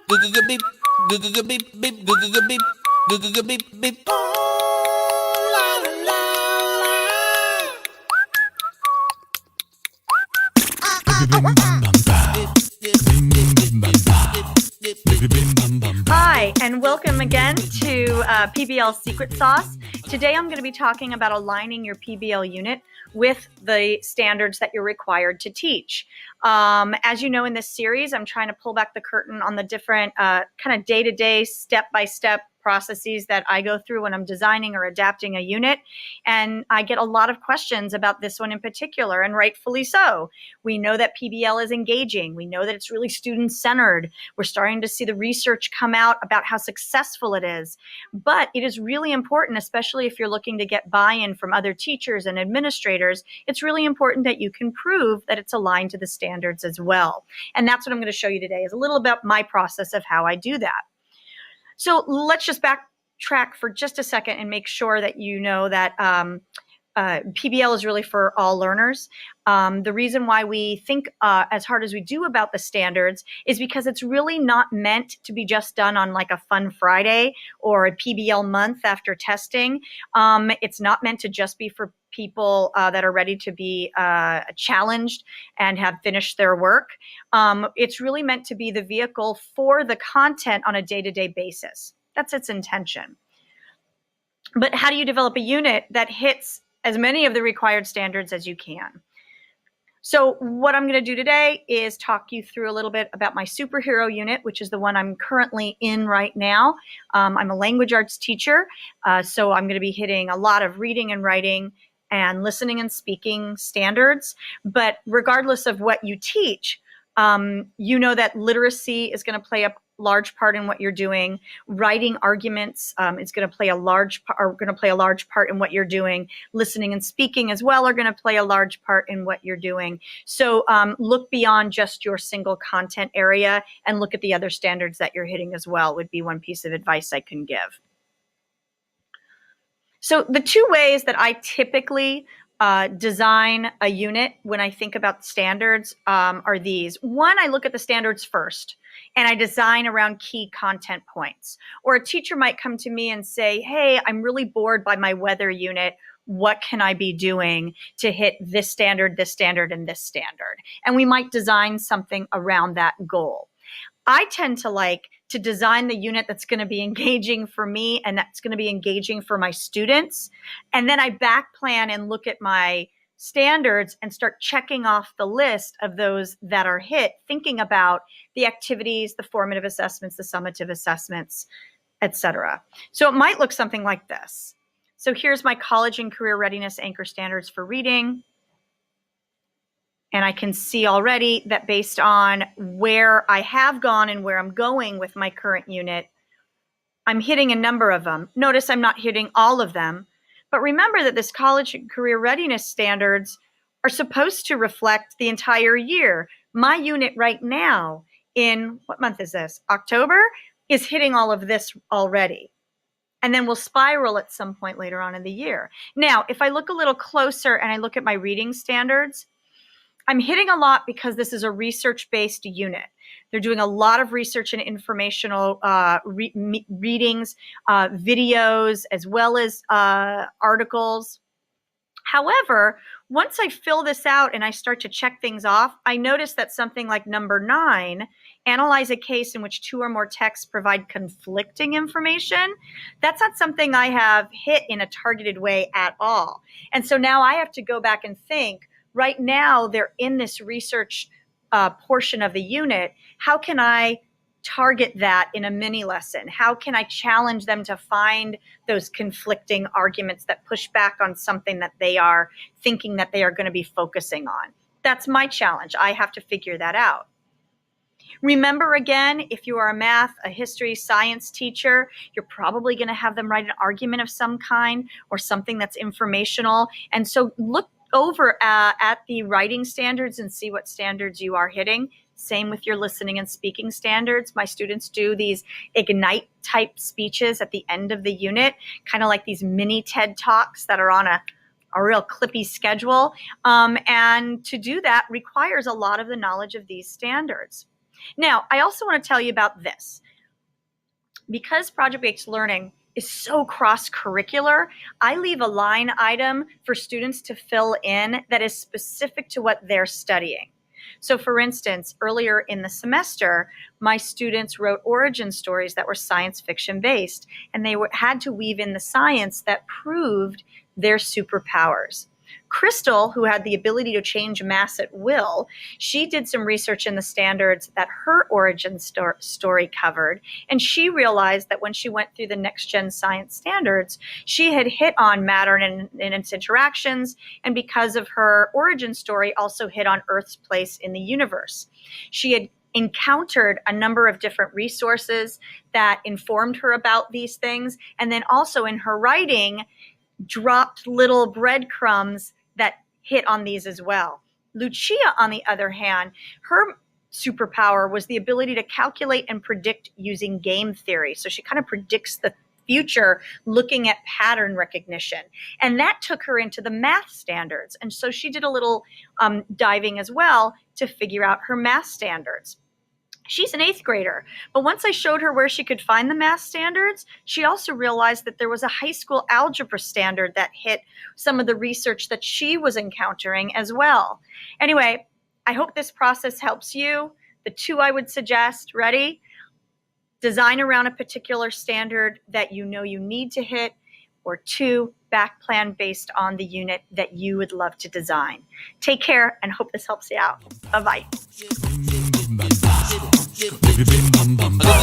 Beep, beep, beep, beep, beep, beep, beep. Hi, and welcome again to PBL Secret Sauce. Today I'm going to be talking about aligning your PBL unit with the standards that you're required to teach. As you know, in this series, I'm trying to pull back the curtain on the different kind of day-to-day, step-by-step processes that I go through when I'm designing or adapting a unit. And I get a lot of questions about this one in particular, and rightfully so. We know that PBL is engaging. We know that it's really student-centered. We're starting to see the research come out about how successful it is. But it is really important, especially if you're looking to get buy-in from other teachers and administrators, it's really important that you can prove that it's aligned to the standards as well. And that's what I'm going to show you today, is a little about my process of how I do that. So let's just backtrack for just a second and make sure that you know that PBL is really for all learners. The reason why we think as hard as we do about the standards is because it's really not meant to be just done on like a fun Friday or a PBL month after testing. It's not meant to just be for people that are ready to be challenged and have finished their work. It's really meant to be the vehicle for the content on a day-to-day basis. That's its intention. But how do you develop a unit that hits as many of the required standards as you can? So what I'm going to do today is talk you through a little bit about my superhero unit, which is the one I'm currently in right now. I'm a language arts teacher, so I'm going to be hitting a lot of reading and writing and listening and speaking standards. But regardless of what you teach, you know that literacy is going to play a large part in what you're doing. Writing arguments is going to play a large part in what you're doing. Listening and speaking as well are going to play a large part in what you're doing. So look beyond just your single content area and look at the other standards that you're hitting as well, would be one piece of advice I can give. So the two ways that I typically design a unit when I think about standards are these. One, I look at the standards first and I design around key content points. Or a teacher might come to me and say, hey, I'm really bored by my weather unit. What can I be doing to hit this standard, and this standard? And we might design something around that goal. I tend to like to design the unit that's going to be engaging for me and that's going to be engaging for my students. And then I back plan and look at my standards and start checking off the list of those that are hit, thinking about the activities, the formative assessments, the summative assessments, etc. So it might look something like this. So here's my college and career readiness anchor standards for reading. And I can see already that based on where I have gone and where I'm going with my current unit, I'm hitting a number of them. Notice I'm not hitting all of them. But remember that this college and career readiness standards are supposed to reflect the entire year. My unit right now in, what month is this? October, is hitting all of this already. And then we'll spiral at some point later on in the year. Now, if I look a little closer and I look at my reading standards, I'm hitting a lot because this is a research-based unit. They're doing a lot of research and informational readings, videos, as well as articles. However, once I fill this out and I start to check things off, I notice that something like number 9, analyze a case in which 2 or more texts provide conflicting information, that's not something I have hit in a targeted way at all. And so now I have to go back and think, right now, they're in this research portion of the unit. How can I target that in a mini lesson? How can I challenge them to find those conflicting arguments that push back on something that they are thinking that they are going to be focusing on? That's my challenge. I have to figure that out. Remember, again, if you are a math, a history, science teacher, you're probably going to have them write an argument of some kind or something that's informational. And so look over at the writing standards and see what standards you are hitting. Same with your listening and speaking standards. My students do these Ignite type speeches at the end of the unit, kind of like these mini TED Talks that are on a real clippy schedule. And to do that requires a lot of the knowledge of these standards. Now, I also want to tell you about this. Because project-based learning is so cross-curricular, I leave a line item for students to fill in that is specific to what they're studying. So for instance, earlier in the semester, my students wrote origin stories that were science fiction based, and they had to weave in the science that proved their superpowers. Crystal, who had the ability to change mass at will, she did some research in the standards that her origin story covered, and she realized that when she went through the next gen science standards, she had hit on matter and its interactions, and because of her origin story, also hit on Earth's place in the universe. She had encountered a number of different resources that informed her about these things, and then also in her writing, dropped little breadcrumbs that hit on these as well. Lucia, on the other hand, her superpower was the ability to calculate and predict using game theory. So she kind of predicts the future looking at pattern recognition. And that took her into the math standards. And so she did a little diving as well to figure out her math standards. She's an 8th grader, but once I showed her where she could find the math standards, she also realized that there was a high school algebra standard that hit some of the research that she was encountering as well. Anyway, I hope this process helps you. The 2 I would suggest, ready? Design around a particular standard that you know you need to hit, or 2, back plan based on the unit that you would love to design. Take care and hope this helps you out. Bye-bye. Bim bam bam.